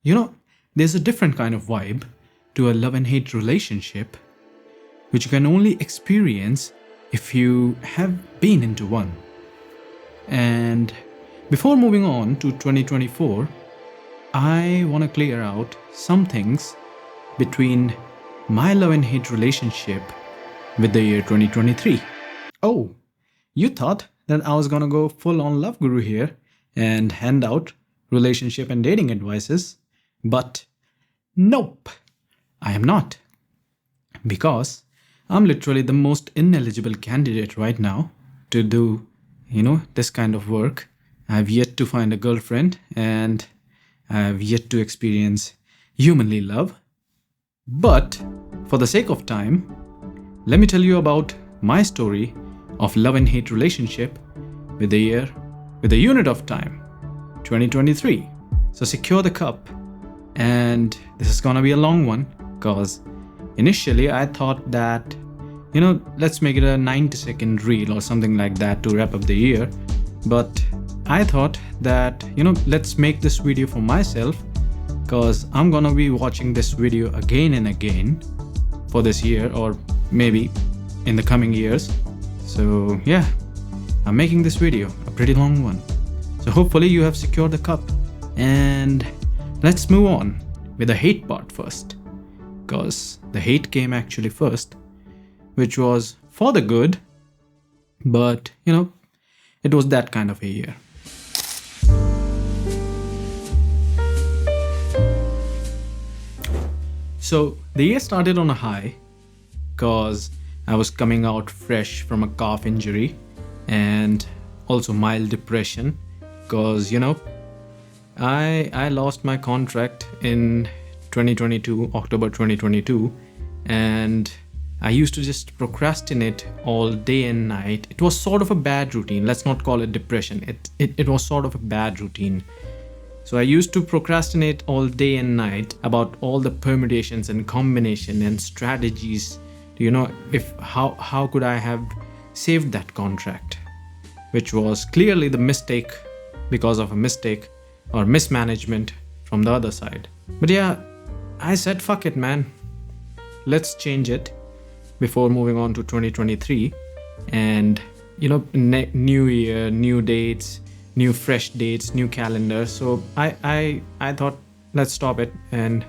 You know, there's a different kind of vibe to a love and hate relationship, which you can only experience if you have been into one. And before moving on to 2024, I want to clear out some things between my love and hate relationship with the year 2023. Oh, you thought that I was gonna go full on love guru here and hand out relationship and dating advices, but nope, I am not. Because I'm literally the most ineligible candidate right now to do, this kind of work. I've yet to find a girlfriend and I've yet to experience humanly love. But for the sake of time, let me tell you about my story of love and hate relationship with the unit of time, 2023. So secure the cup, and this is gonna be a long one because initially I thought that, let's make it a 90-second reel or something like that to wrap up the year. But I thought that, let's make this video for myself because I'm gonna be watching this video again and again for this year or maybe in the coming years. So yeah, I'm making this video a pretty long one. So hopefully you have secured the cup, and let's move on with the hate part first, because the hate came actually first, which was for the good, but it was that kind of a year. So the year started on a high because I was coming out fresh from a calf injury and also mild depression because, I lost my contract in 2022, October 2022, and I used to just procrastinate all day and night. It was sort of a bad routine. Let's not call it depression. It was sort of a bad routine. So I used to procrastinate all day and night about all the permutations and combination and strategies to, how could I have saved that contract, which was clearly the mistake because of a mistake or mismanagement from the other side. But yeah, I said, fuck it, man. Let's change it before moving on to 2023. And, new year, new dates, new fresh dates, new calendar. So I thought, let's stop it and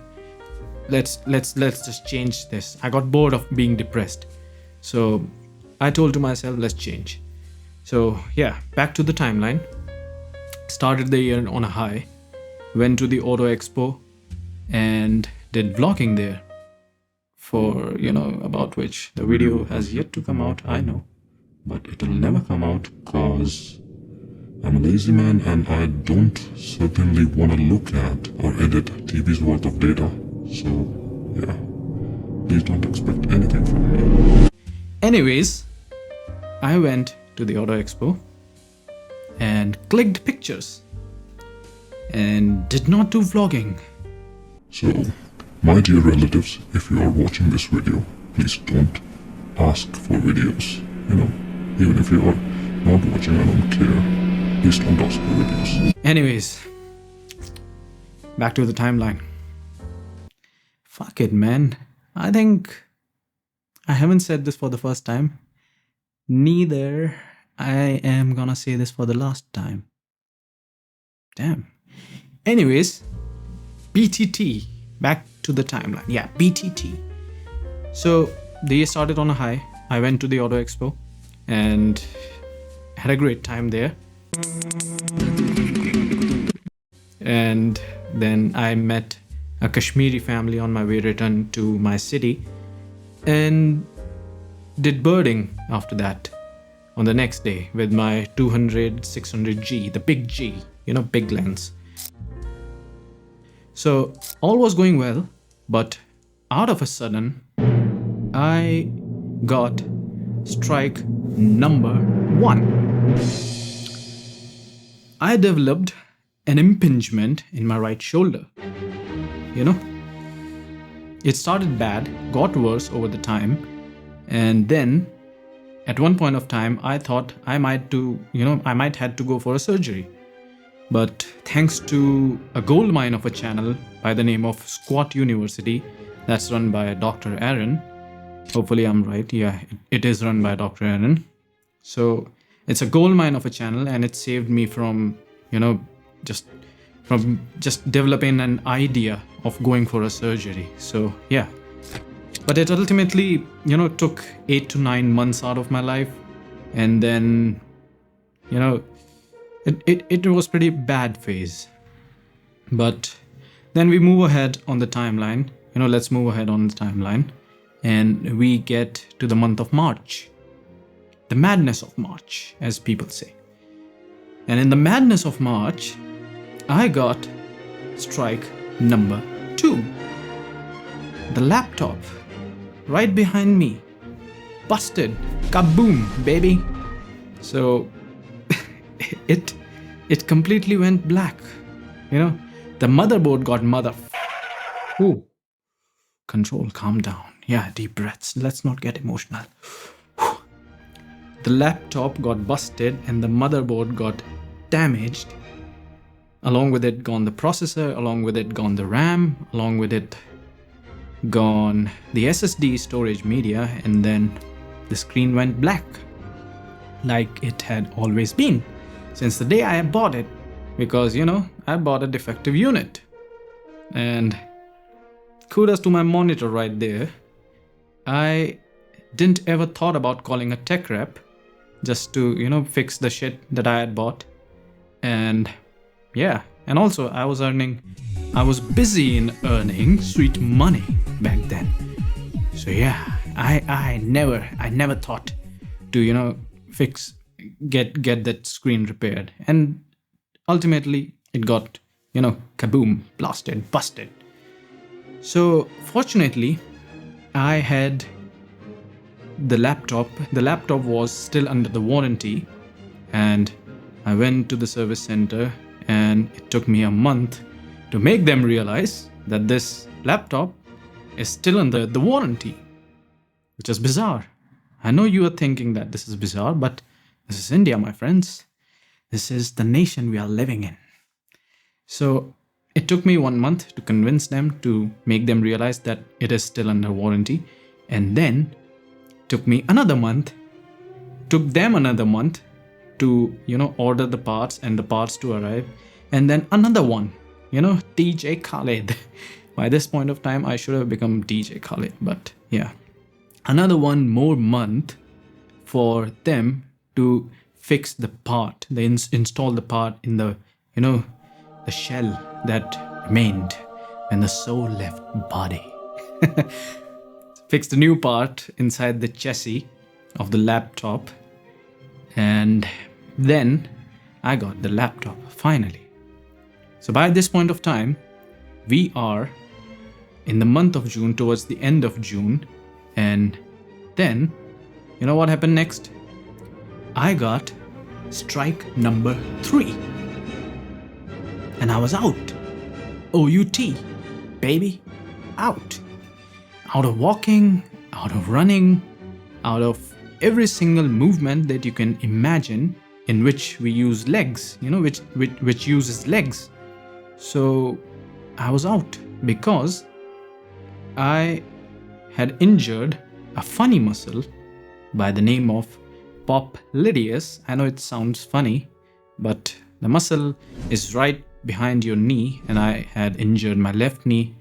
let's just change this. I got bored of being depressed. So I told to myself, let's change. So yeah, back to the timeline. Started the year on a high, went to the Auto Expo and did vlogging there for, about which the video has yet to come out, I know. But it'll never come out because I'm a lazy man and I don't certainly want to look at or edit TV's worth of data. So yeah, please don't expect anything from me. Anyways, I went to the Auto Expo and clicked pictures and did not do vlogging. So, my dear relatives, if you are watching this video, please don't ask for videos. Even if you are not watching, I don't care. Please don't ask for videos. Anyways, back to the timeline. Fuck it, man. I think I haven't said this for the first time. Neither I am gonna say this for the last time. Damn. Anyways, BTT. Back to the timeline. Yeah, BTT. So the year started on a high. I went to the Auto Expo and had a great time there. And then I met a Kashmiri family on my way return to my city and did birding after that on the next day with my 200 600G, the big G, big lens. So all was going well, but out of a sudden I got strike number 1. I developed an impingement in my right shoulder. It started bad, got worse over the time, and then at one point of time I thought I might had to go for a surgery. But thanks to a gold mine of a channel by the name of Squat University, that's run by Dr. Aaron. Hopefully I'm right. Yeah, it is run by Dr. Aaron. So it's a gold mine of a channel, and it saved me from, just developing an idea of going for a surgery. So yeah. But it ultimately, took 8 to 9 months out of my life. And then, it was pretty bad phase. But then we move ahead on the timeline. Let's move ahead on the timeline. And we get to the month of March. The madness of March, as people say. And in the madness of March, I got strike number 2. The laptop right behind me busted. Kaboom, baby. So it completely went black. The motherboard got Ooh. Control, calm down. Yeah, deep breaths. Let's not get emotional. The laptop got busted and the motherboard got damaged. Along with it gone the processor, along with it gone the RAM, along with it gone the SSD storage media, and then the screen went black. Like it had always been since the day I bought it, because I bought a defective unit. And kudos to my monitor right there. I didn't ever thought about calling a tech rep just to fix the shit that I had bought. And yeah, and also I was busy in earning sweet money back then. So yeah, I never thought to get that screen repaired. And ultimately it got kaboom, blasted, busted. So fortunately I had the laptop. The laptop was still under the warranty, and I went to the service center, and it took me a month to make them realize that this laptop is still under the warranty, which is bizarre. I know you are thinking that this is bizarre, but this is India, my friends. This is the nation we are living in. So it took me 1 month to convince them, to make them realize that it is still under warranty. And then took me another month, took them another month to, order the parts and the parts to arrive. And then another one, DJ Khaled. By this point of time, I should have become DJ Khaled, but yeah. Another 1 more month for them to fix the part. They install the part in the, the shell that remained when the soul left body. Fix the new part inside the chassis of the laptop. And then I got the laptop finally. So by this point of time, we are in the month of June, towards the end of June. And then, what happened next? I got strike number 3. And I was out. OUT, baby, out. Out of walking, out of running, out of every single movement that you can imagine in which we use legs, which uses legs. So I was out because I had injured a funny muscle by the name of popliteus. I know it sounds funny, but the muscle is right behind your knee, and I had injured my left knee,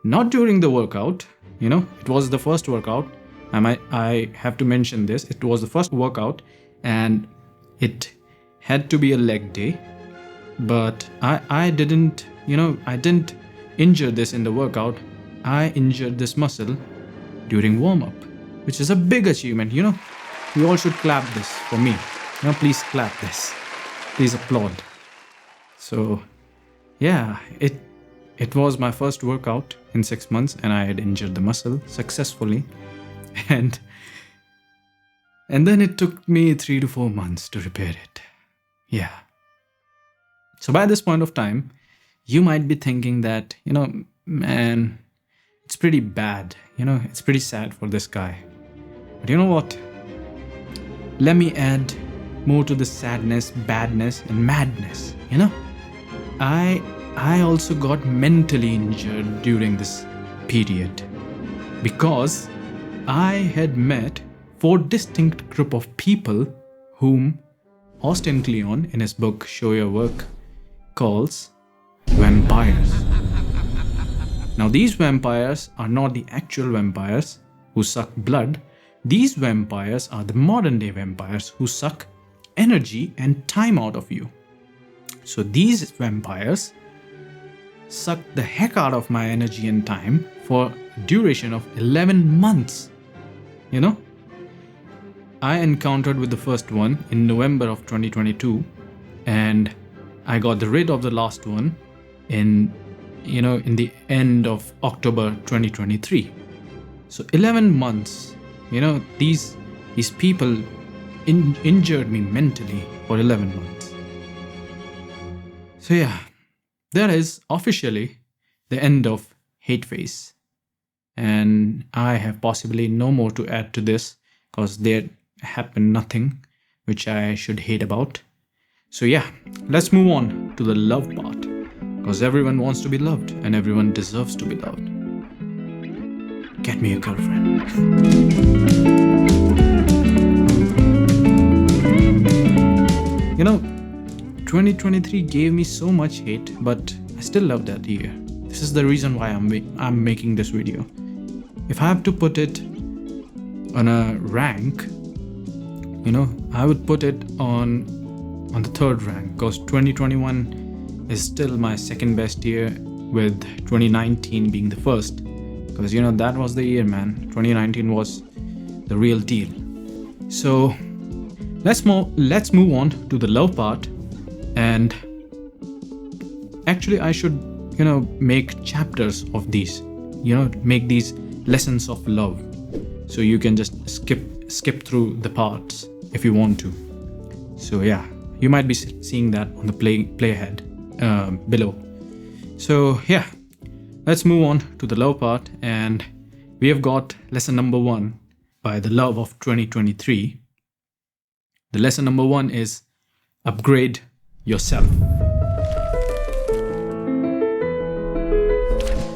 not during the workout. It was the first workout. I have to mention this. It was the first workout, and it had to be a leg day. But I didn't injure this in the workout. I injured this muscle during warm-up, which is a big achievement. You all should clap this for me. Please clap this. Please applaud. So yeah, it was my first workout in 6 months, and I had injured the muscle successfully. And then it took me 3 to 4 months to repair it. Yeah. So by this point of time, you might be thinking that, man, it's pretty bad. It's pretty sad for this guy. But you know what? Let me add more to the sadness, badness, and madness, I also got mentally injured during this period because I had met 4 distinct group of people whom Austin Kleon in his book Show Your Work calls vampires. Now these vampires are not the actual vampires who suck blood. These vampires are the modern day vampires who suck energy and time out of you. So these vampires suck the heck out of my energy and time for a duration of 11 months. You know, I encountered with the first one in November of 2022, and I got rid of the last one in the end of October 2023. So 11 months, these people injured me mentally for 11 months. So yeah, that is officially the end of Hate Phase. And I have possibly no more to add to this because there happened nothing which I should hate about. So yeah, let's move on to the love part, because everyone wants to be loved and everyone deserves to be loved. Get me a girlfriend. 2023 gave me so much hate, but I still love that year. This is the reason why I'm making this video. If I have to put it on a rank, I would put it on the 3rd rank, because 2021 is still my second best year, with 2019 being the first, because that was the year, man. 2019 was the real deal. So let's move on to the love part. And actually I should make chapters of these, make these lessons of love, so you can just skip through the parts if you want to. So yeah, you might be seeing that on the play ahead below. So yeah, let's move on to the love part, and we have got lesson number 1 by the love of 2023. The lesson number 1 is upgrade yourself.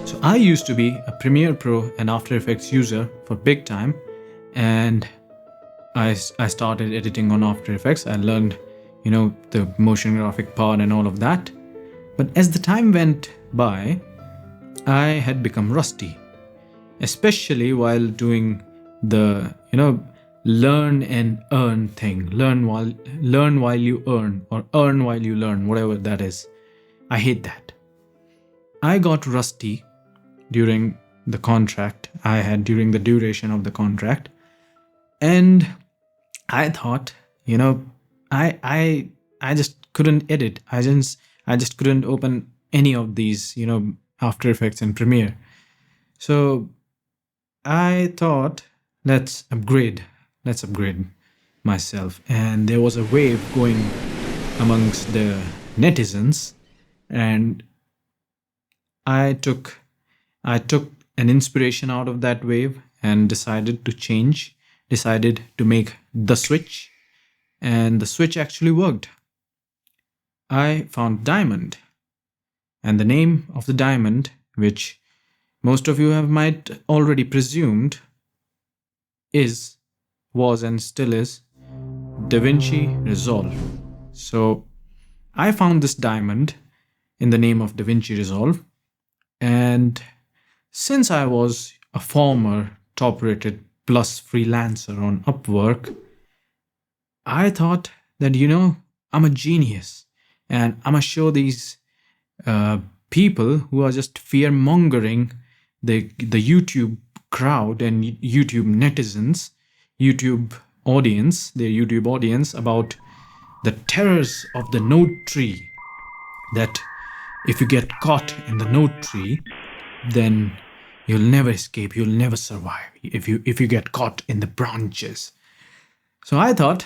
So I used to be a Premiere Pro and After Effects user for big time, and I started editing on After Effects. I learned the motion graphic part and all of that. But as the time went by, I had become rusty, especially while doing the learn and earn thing. Learn while you earn, or earn while you learn, whatever that is. I hate that. I got rusty during the contract I had, during the duration of the contract, and I thought, I just couldn't edit. I just couldn't open any of these, After Effects and Premiere. So I thought, let's upgrade myself. And there was a wave going amongst the netizens, and I took an inspiration out of that wave and decided to make the switch, and the switch actually worked. I found diamond, and the name of the diamond, which most of you might already presumed, was and still is DaVinci Resolve. So I found this diamond in the name of DaVinci Resolve, and since I was a former top-rated plus freelancer on Upwork, I thought that I'm a genius, and I'm gonna show these people who are just fear-mongering the YouTube crowd and YouTube netizens, their YouTube audience, about the terrors of the node tree. That if you get caught in the node tree, then you'll never escape, you'll never survive if you get caught in the branches. So I thought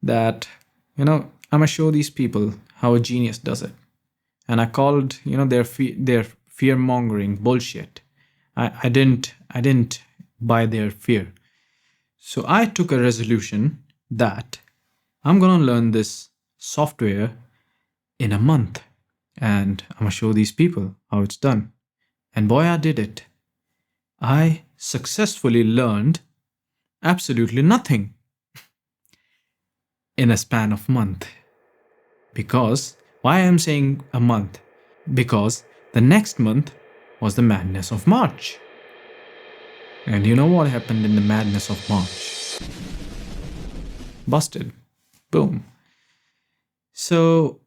that I'm gonna show these people how a genius does it, and I called their fear-mongering bullshit. I didn't buy their fear. So I took a resolution that I'm gonna learn this software in a month. and I'm gonna show these people how it's done. And boy, I did it. I successfully learned absolutely nothing in a span of a month. Because, why I'm saying a month? Because the next month was the madness of March. And you know what happened in the madness of March? Busted. Boom. So,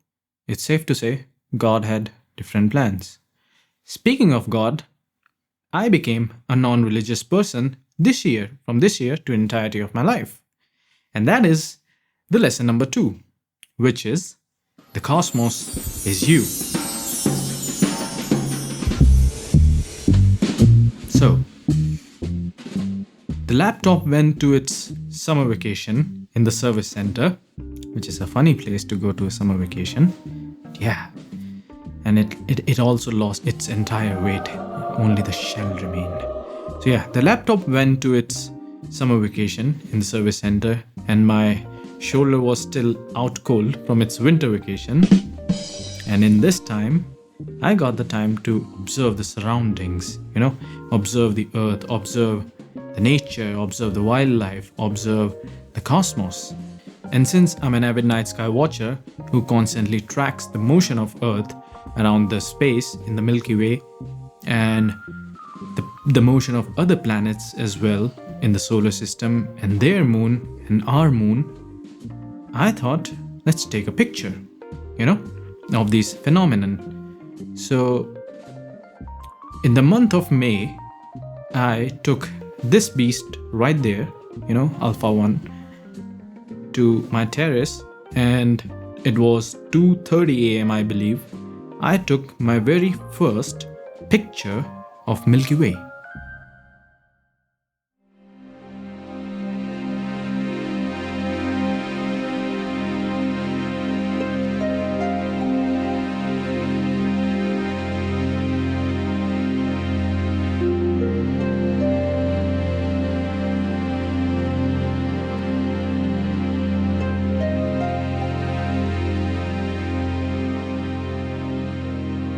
it's safe to say God had different plans. Speaking of God, I became a non-religious person this year, from this year to entirety of my life. And that is the lesson number 2, which is the cosmos is you. So, the laptop went to its summer vacation in the service center, which is a funny place to go to a summer vacation. Yeah. And it also lost its entire weight. Only the shell remained. So yeah, the laptop went to its summer vacation in the service center, and my shoulder was still out cold from its winter vacation. And in this time, I got the time to observe the surroundings, observe the earth, observe the nature, observe the wildlife, observe the cosmos. And since I'm an avid night sky watcher who constantly tracks the motion of Earth around the space in the Milky Way and the motion of other planets as well in the solar system and their moon and our moon, I thought, let's take a picture, of these phenomenon. So in the month of May, I took this beast right there, Alpha 1, to my terrace, and it was 2:30 a.m. I believe. I took my very first picture of Milky Way.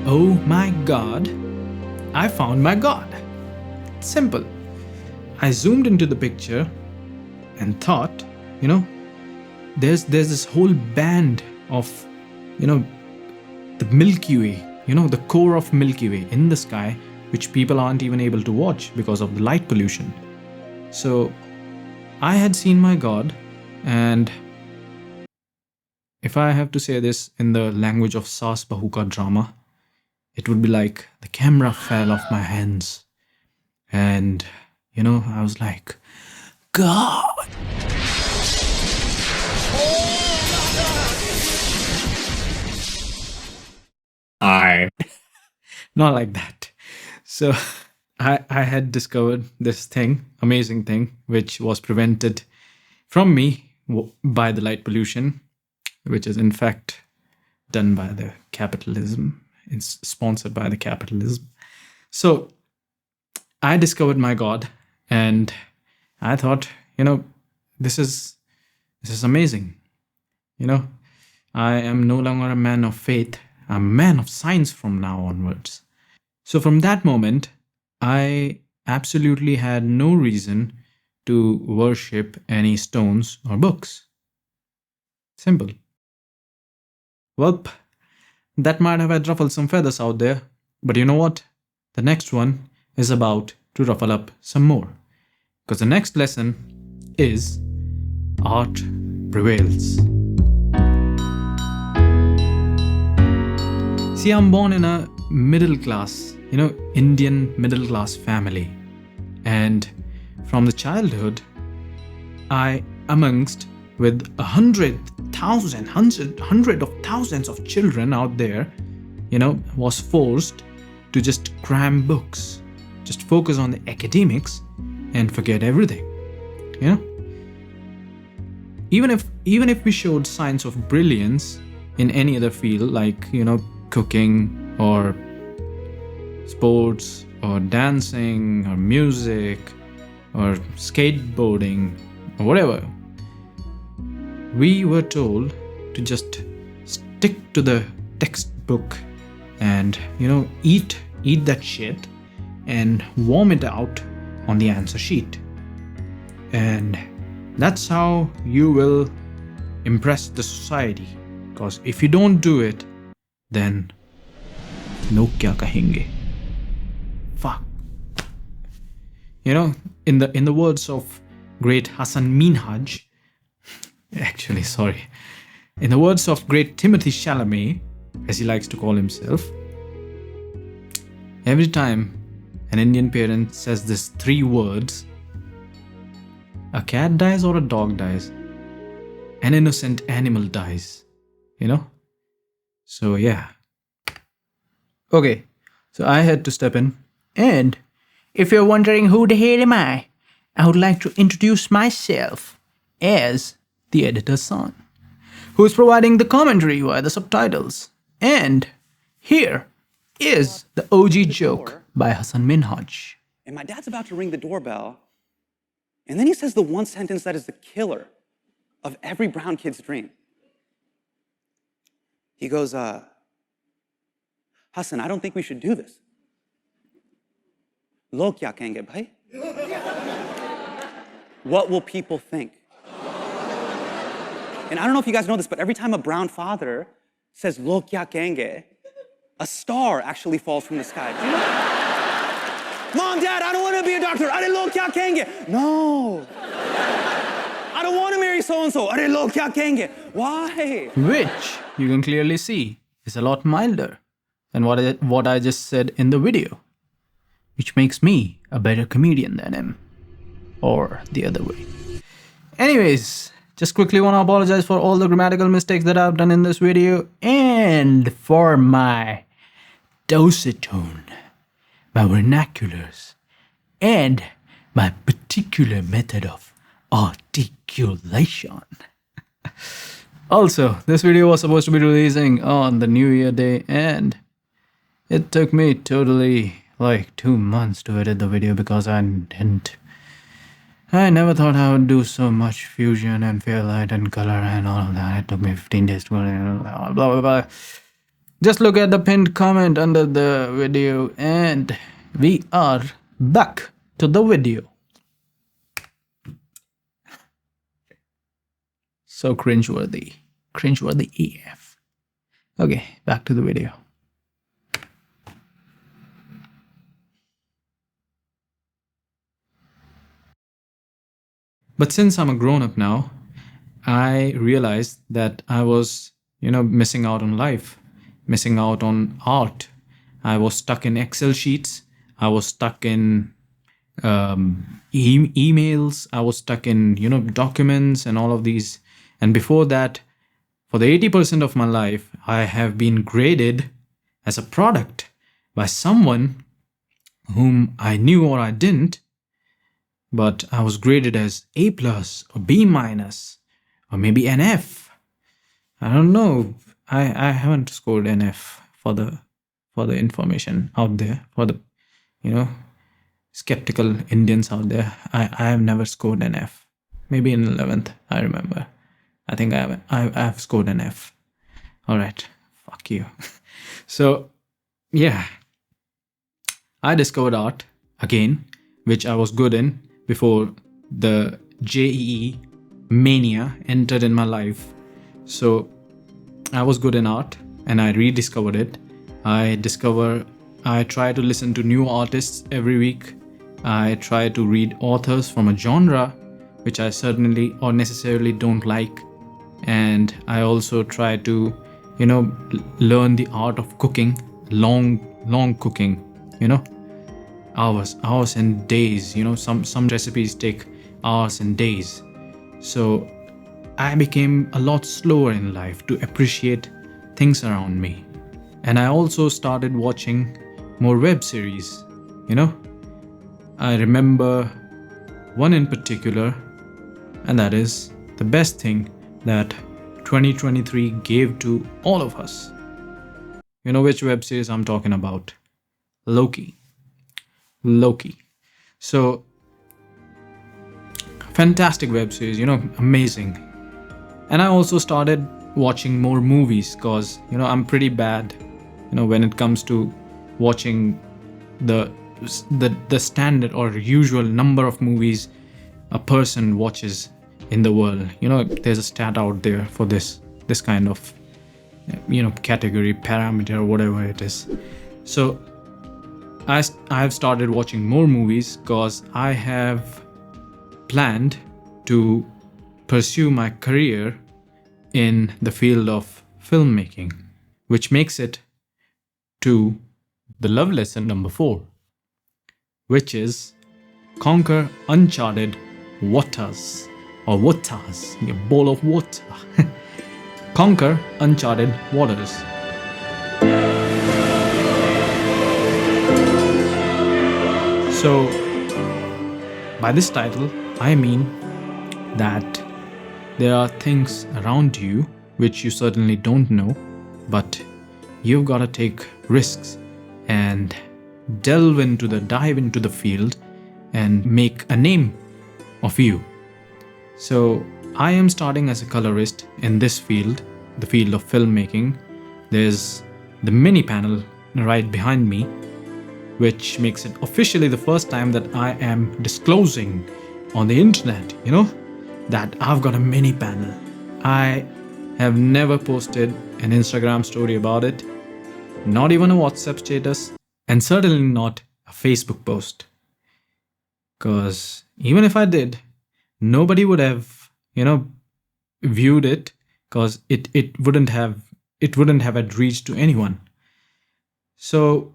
Oh my God, I found my God. Simple. I zoomed into the picture and thought, there's this whole band of, the Milky Way, the core of Milky Way in the sky, which people aren't even able to watch because of the light pollution. So I had seen my God, and if I have to say this in the language of Saas Bahu Ka drama, it would be like the camera fell off my hands. And, I was like, God! Not like that. So I had discovered this thing, amazing thing, which was prevented from me by the light pollution, which is in fact done by the capitalism. It's sponsored by the capitalism. So I discovered my God, and I thought, this is amazing. I am no longer a man of faith. I'm a man of science from now onwards. So from that moment, I absolutely had no reason to worship any stones or books. Simple. Well, that might have ruffled some feathers out there, but you know what? The next one is about to ruffle up some more. Because the next lesson is Art Prevails. See, I'm born in a middle class, Indian middle class family. And from the childhood, I, amongst with 100 of thousands of children out there, was forced to just cram books, just focus on the academics and forget everything. Even if we showed signs of brilliance in any other field, like cooking or sports or dancing or music or skateboarding or whatever, we were told to just stick to the textbook and eat that shit and vomit out on the answer sheet. And that's how you will impress the society, because if you don't do it, then log kya kahenge. Fuck. In the words of great Hassan Minhaj, actually sorry, in the words of great Timothy Chalamet, as he likes to call himself, every time an Indian parent says this 3 words, a cat dies or a dog dies, an innocent animal dies, So yeah. Okay, so I had to step in. And if you're wondering who the hell am I would like to introduce myself as the editor's son, who is providing the commentary via the subtitles. And here is the OG joke by Hassan Minhaj. And my dad's about to ring the doorbell, and then he says the one sentence that is the killer of every brown kid's dream. He goes, Hassan, I don't think we should do this. Log kya kahenge, bhai? What will people think? And I don't know if you guys know this, but every time a brown father says log kya kahenge, a star actually falls from the sky. Do you know? Mom, Dad, I don't want to be a doctor. Are log kya kahenge? No. I don't want to marry so-and-so. Are log kya kahenge? Why? Which you can clearly see is a lot milder than what I just said in the video, which makes me a better comedian than him, or the other way. Anyways, just quickly want to apologize for all the grammatical mistakes that I've done in this video, and for my dosatone, my vernaculars, and my particular method of articulation. Also, this video was supposed to be releasing on the New Year day, and it took me totally like 2 months to edit the video because I never thought I would do so much fusion and fairlight and color and all of that. It took me 15 days to blah, blah, blah. Just look at the pinned comment under the video, and we are back to the video. So cringeworthy AF. Okay, back to the video. But since I'm a grown-up now, I realized that I was, missing out on life, missing out on art. I was stuck in Excel sheets. I was stuck in emails. I was stuck in, documents and all of these. And before that, for the 80% of my life, I have been graded as a product by someone whom I knew or I didn't. But I was graded as A+ or B- or maybe an F. I don't know. I haven't scored an F for the information out there, for the skeptical Indians out there. I have never scored an F. Maybe in 11th, I remember. I think I've scored an F. All right, fuck you. So yeah, I discovered art again, which I was good in before the JEE mania entered in my life. So I was good in art and I rediscovered it. I try to listen to new artists every week. I try to read authors from a genre which I certainly or necessarily don't like. And I also try to, learn the art of cooking, long cooking, hours and days. Some recipes take hours and days. So I became a lot slower in life to appreciate things around me. And I also started watching more web series. I remember one in particular, and that is the best thing that 2023 gave to all of us. You know which web series I'm talking about? Loki. So, fantastic web series, amazing. And I also started watching more movies because, I'm pretty bad when it comes to watching the standard or usual number of movies a person watches in the world. There's a stat out there for this kind of category, parameter, whatever it is. So I have started watching more movies because I have planned to pursue my career in the field of filmmaking, which makes it to the love lesson number 4, which is conquer uncharted waters, or waters, a bowl of water. Conquer uncharted waters. So, by this title, I mean that there are things around you which you certainly don't know, but you've got to take risks and dive into the field and make a name of you. So I am starting as a colorist in this field, the field of filmmaking. There's the mini panel right behind me, which makes it officially the first time that I am disclosing on the internet, that I've got a mini panel. I have never posted an Instagram story about it, not even a WhatsApp status, and certainly not a Facebook post. Because even if I did, nobody would have, viewed it, because it wouldn't have had reach to anyone. So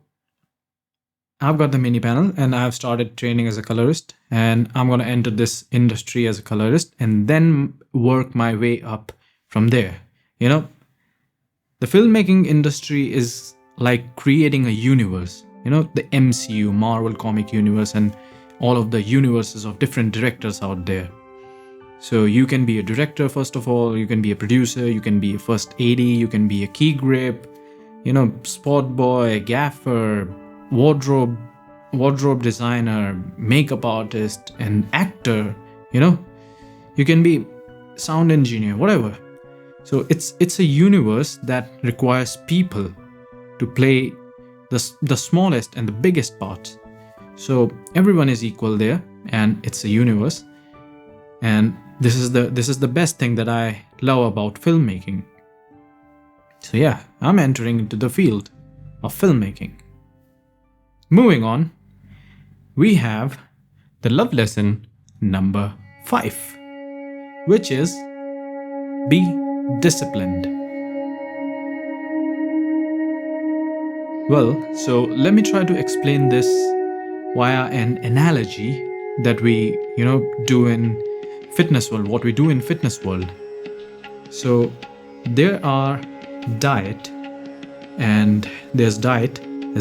I've got the mini panel and I've started training as a colorist, and I'm going to enter this industry as a colorist and then work my way up from there. The filmmaking industry is like creating a universe, the MCU, Marvel Comic Universe, and all of the universes of different directors out there. So you can be a director, first of all, you can be a producer, you can be a first AD, you can be a key grip, spot boy, gaffer, wardrobe designer, makeup artist, and actor. You can be sound engineer, whatever. So it's a universe that requires people to play the smallest and the biggest parts. So everyone is equal there, and it's a universe. And this is the best thing that I love about filmmaking. So yeah, I'm entering into the field of filmmaking. Moving on, we have the love lesson number 5, which is be disciplined. Well, so let me try to explain this via an analogy that we, do in fitness world, what we do in fitness world. So there are diet, and there's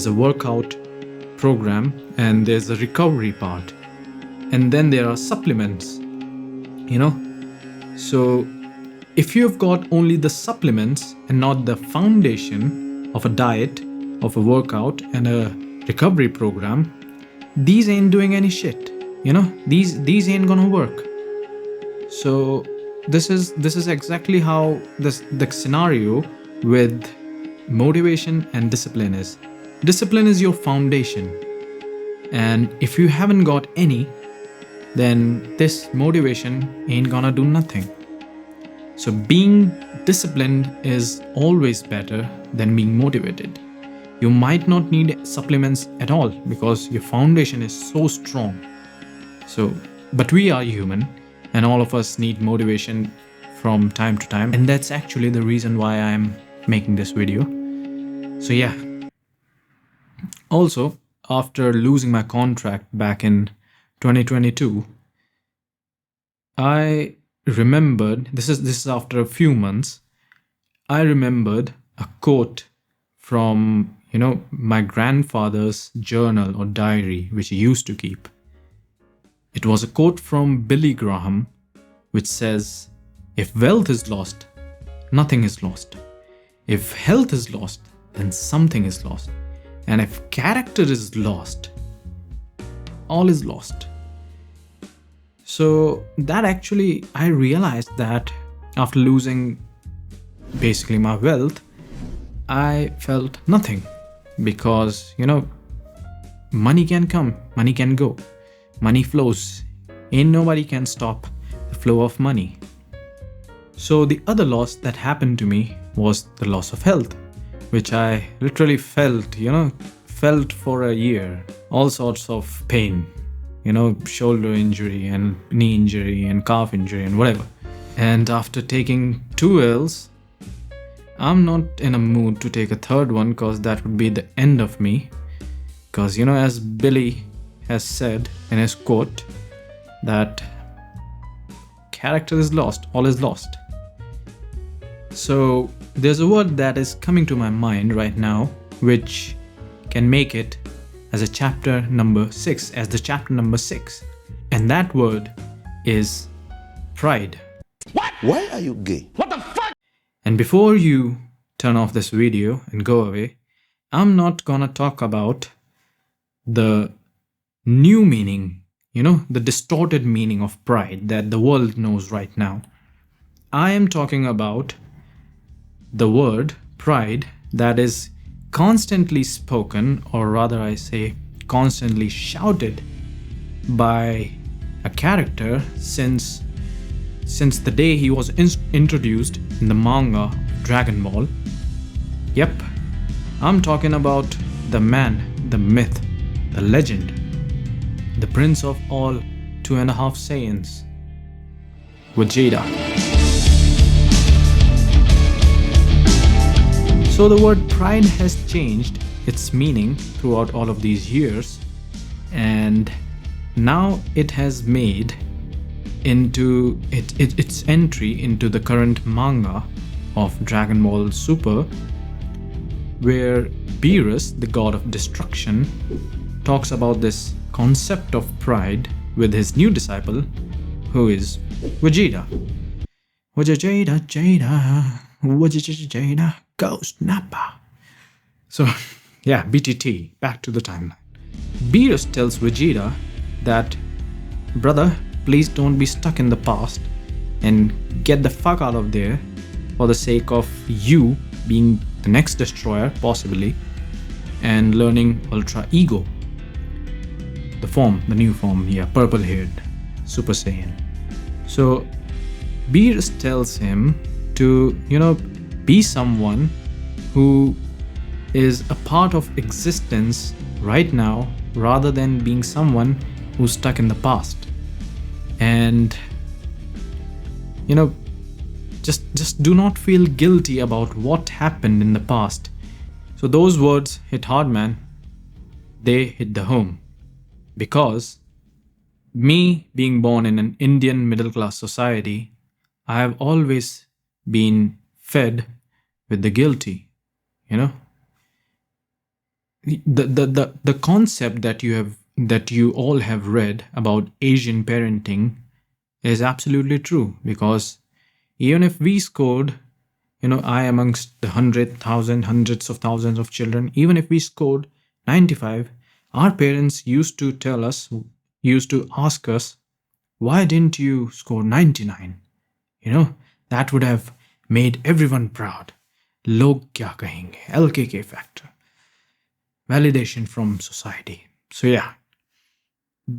a workout program, and there's a recovery part, and then there are supplements. So if you've got only the supplements and not the foundation of a diet, of a workout, and a recovery program, these ain't doing any shit. These ain't gonna work. So this is exactly how the scenario with motivation and discipline is. Discipline is your foundation, and if you haven't got any, then this motivation ain't gonna do nothing. So being disciplined is always better than being motivated. You might not need supplements at all because your foundation is so strong. But we are human, and all of us need motivation from time to time, and that's actually the reason why I'm making this video. So yeah. Also, after losing my contract back in 2022, I remembered, this is after a few months, I remembered a quote from, my grandfather's journal or diary, which he used to keep. It was a quote from Billy Graham, which says, "If wealth is lost, nothing is lost. If health is lost, then something is lost. And if character is lost, all is lost." So that actually, I realized that after losing basically my wealth, I felt nothing because, money can come, money can go, money flows. Ain't nobody can stop the flow of money. So the other loss that happened to me was the loss of health, which I literally felt for a year. All sorts of pain, shoulder injury and knee injury and calf injury and whatever. And after taking 2 L's, I'm not in a mood to take a third one because that would be the end of me. Because, as Billy has said in his quote, that character is lost, all is lost. So there's a word that is coming to my mind right now, which can make it as a chapter number 6, as the chapter number 6. And that word is pride. What? Why are you gay? What the fuck? And before you turn off this video and go away, I'm not gonna talk about the new meaning, the distorted meaning of pride that the world knows right now. I am talking about the word pride that is constantly spoken, or rather I say constantly shouted by a character since the day he was introduced in the manga Dragon Ball. Yep, I'm talking about the man, the myth, the legend, the prince of all 2.5 Saiyans, Vegeta. So the word pride has changed its meaning throughout all of these years, and now it has made into its entry into the current manga of Dragon Ball Super, where Beerus, the god of destruction, talks about this concept of pride with his new disciple, who is Vegeta. Vegeta, Ghost Nappa. So, yeah, BTT, back to the timeline. Beerus tells Vegeta that, brother, please don't be stuck in the past and get the fuck out of there for the sake of you being the next destroyer, possibly, and learning Ultra Ego. The new form, purple haired Super Saiyan. So Beerus tells him to, be someone who is a part of existence right now rather than being someone who's stuck in the past. And, just do not feel guilty about what happened in the past. So those words hit hard, man. They hit the home. Because me being born in an Indian middle class society, I have always been fed with the guilty, The concept that you all have read about Asian parenting is absolutely true, because even if we scored, I amongst the hundreds of thousands of children, even if we scored 95, our parents used to ask us, why didn't you score 99? That would have made everyone proud. Log kya kahenge? LKK factor. Validation from society. So yeah,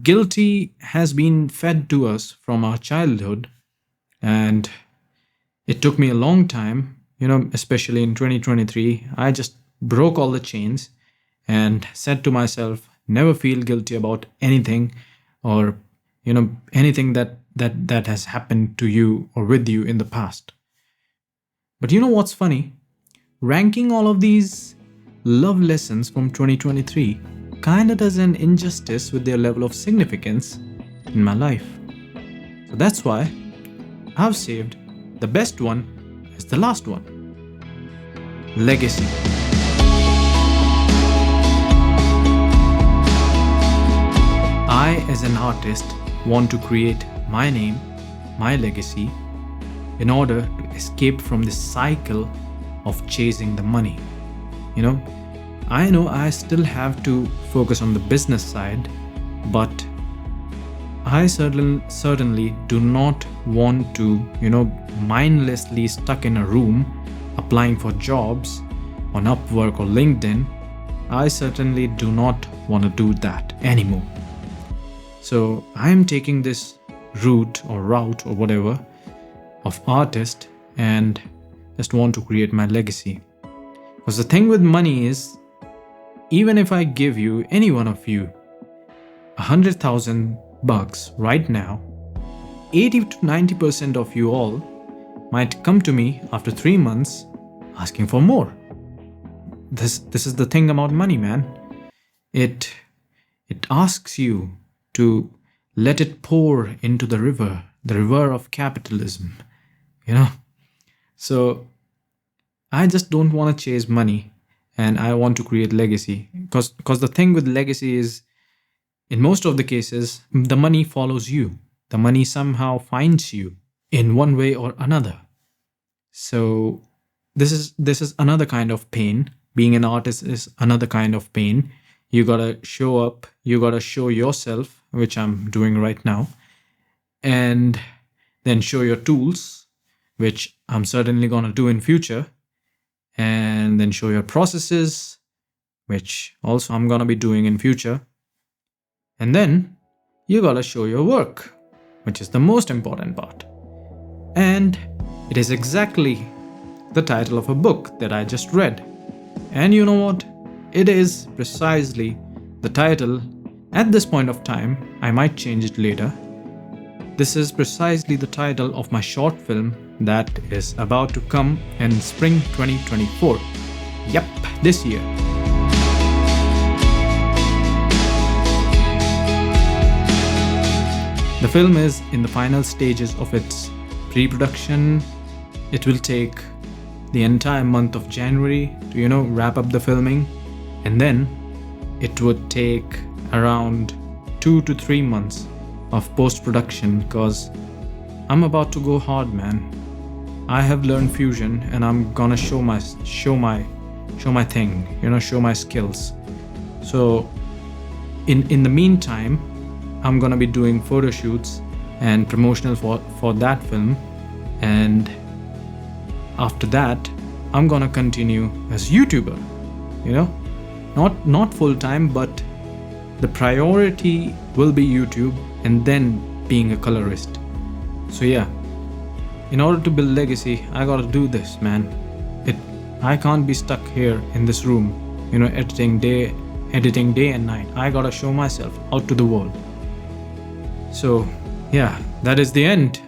guilty has been fed to us from our childhood, and it took me a long time, especially in 2023. I just broke all the chains and said to myself, never feel guilty about anything, or anything that has happened to you or with you in the past. But what's funny? Ranking all of these love lessons from 2023 kinda does an injustice with their level of significance in my life. So that's why I've saved the best one as the last one. Legacy. I, as an artist, want to create my name, my legacy, in order to escape from this cycle of chasing the money. I know I still have to focus on the business side, but I certainly do not want to, mindlessly stuck in a room applying for jobs on Upwork or LinkedIn, I certainly do not want to do that anymore. So I am taking this route or whatever of artist and just want to create my legacy. Because the thing with money is, even if I give you, any one of you, $100,000 right now, 80 to 90% of you all might come to me after 3 months asking for more. This is the thing about money, man. It asks you to let it pour into the river of capitalism, you know. So I just don't want to chase money, and I want to create legacy. Because the thing with legacy is, in most of the cases, the money follows you. The money somehow finds you in one way or another. So this is another kind of pain. Being an artist is another kind of pain. You gotta show up, you gotta show yourself, which I'm doing right now, and then show your tools, which I'm certainly gonna do in future, and then show your processes, which also I'm gonna be doing in future. And then you gotta show your work, which is the most important part. And it is exactly the title of a book that I just read. And you know what? It is precisely the title. At this point of time, I might change it later. This is precisely the title of my short film that is about to come in spring 2024. Yep, this year. The film is in the final stages of its pre-production. It will take the entire month of January to, wrap up the filming. And then it would take around 2 to 3 months of post-production, because I'm about to go hard, man. I have learned fusion and I'm gonna show my thing, show my skills. So in the meantime, I'm gonna be doing photo shoots and promotional for that film, and after that I'm gonna continue as YouTuber, not full-time, but the priority will be YouTube and then being a colorist. So yeah, in order to build legacy, I gotta do this, man. I can't be stuck here in this room, editing day and night. I gotta show myself out to the world. So yeah, that is the end.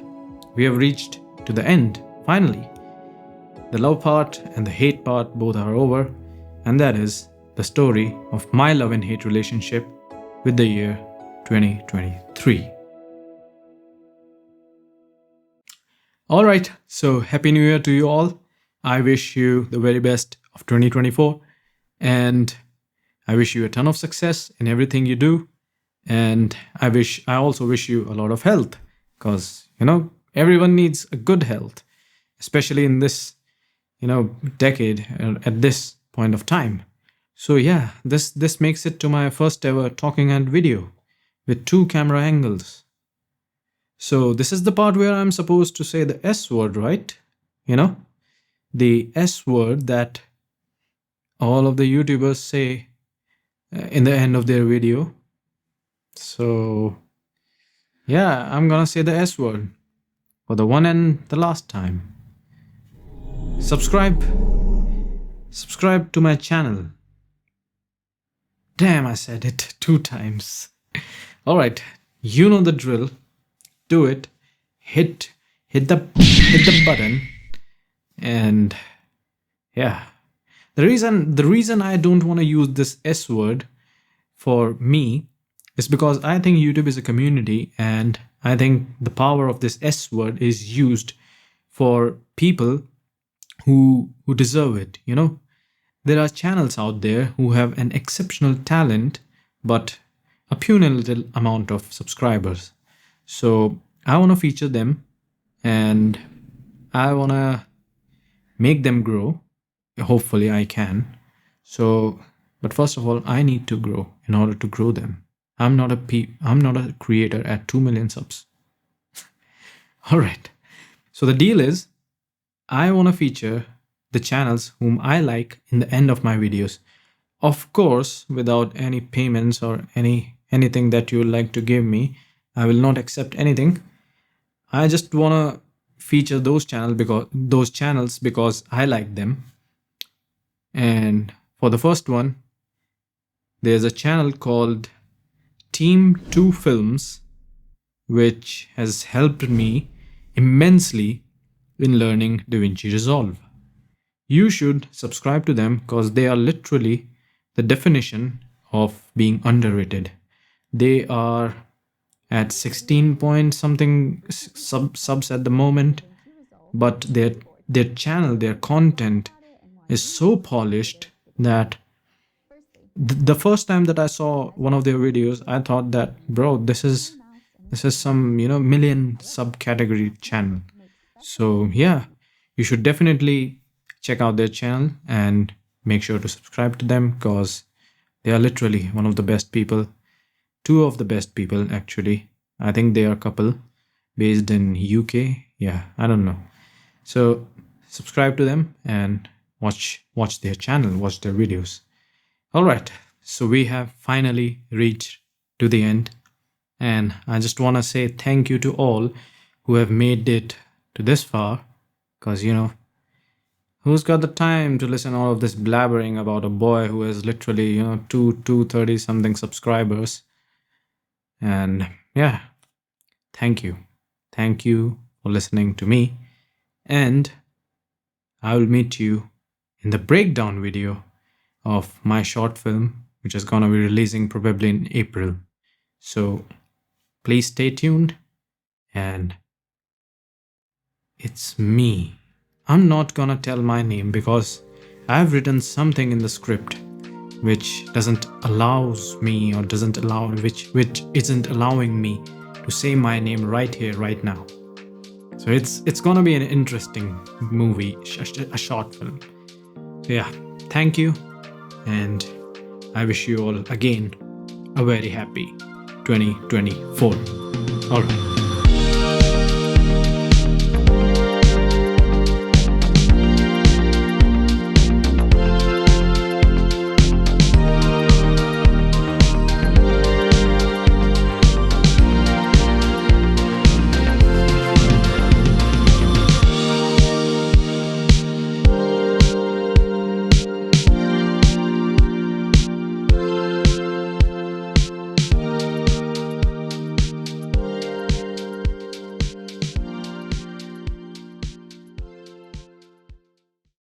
We have reached to the end, finally. The love part and the hate part both are over, and that is the story of my love and hate relationship with the year 2023. Alright, so Happy New Year to you all. I wish you the very best of 2024, and I wish you a ton of success in everything you do. And I also wish you a lot of health, because everyone needs a good health, especially in this decade, at this point of time. So yeah, this makes it to my first ever talking head video with 2 camera angles. So this is the part where I'm supposed to say the S word, right? The S word that all of the YouTubers say in the end of their video. So yeah, I'm gonna say the S word for the one and the last time. Subscribe to my channel. Damn, I said it 2 times. Alright, you know the drill. Do it. Hit the button. And yeah. The reason I don't want to use this S word for me is because I think YouTube is a community, and I think the power of this S word is used for people who deserve it, There are channels out there who have an exceptional talent, but a puny little amount of subscribers. So I want to feature them, and I want to make them grow. Hopefully I can. But first of all, I need to grow in order to grow them. I'm not a creator at 2 million subs. All right. So the deal is, I want to feature the channels whom I like in the end of my videos. Of course, without any payments or anything that you would like to give me, I will not accept anything. I just want to feature those channels because I like them. And for the first one, there's a channel called Team 2 Films, which has helped me immensely in learning DaVinci Resolve. You should subscribe to them because they are literally the definition of being underrated. They are at 16 point something subs at the moment, but their channel, their content is so polished that the first time that I saw one of their videos, I thought that, bro, this is some million subcategory channel. So yeah, you should definitely check out their channel and make sure to subscribe to them because they are literally one of the best people, two of the best people actually. I think they are a couple based in UK. Yeah, I don't know. So subscribe to them and watch their channel, watch their videos. All right, so we have finally reached to the end, and I just want to say thank you to all who have made it to this far, because who's got the time to listen all of this blabbering about a boy who has literally 230 something subscribers. And yeah, thank you for listening to me, and I will meet you in the breakdown video of my short film, which is gonna be releasing probably in April. So please stay tuned. And it's me. I'm not gonna tell my name because I've written something in the script which doesn't allows me, or doesn't allow, which isn't allowing me to say my name right here, right now. So it's gonna be an interesting movie, a short film. So yeah, thank you, and I wish you all again a very happy 2024. All right.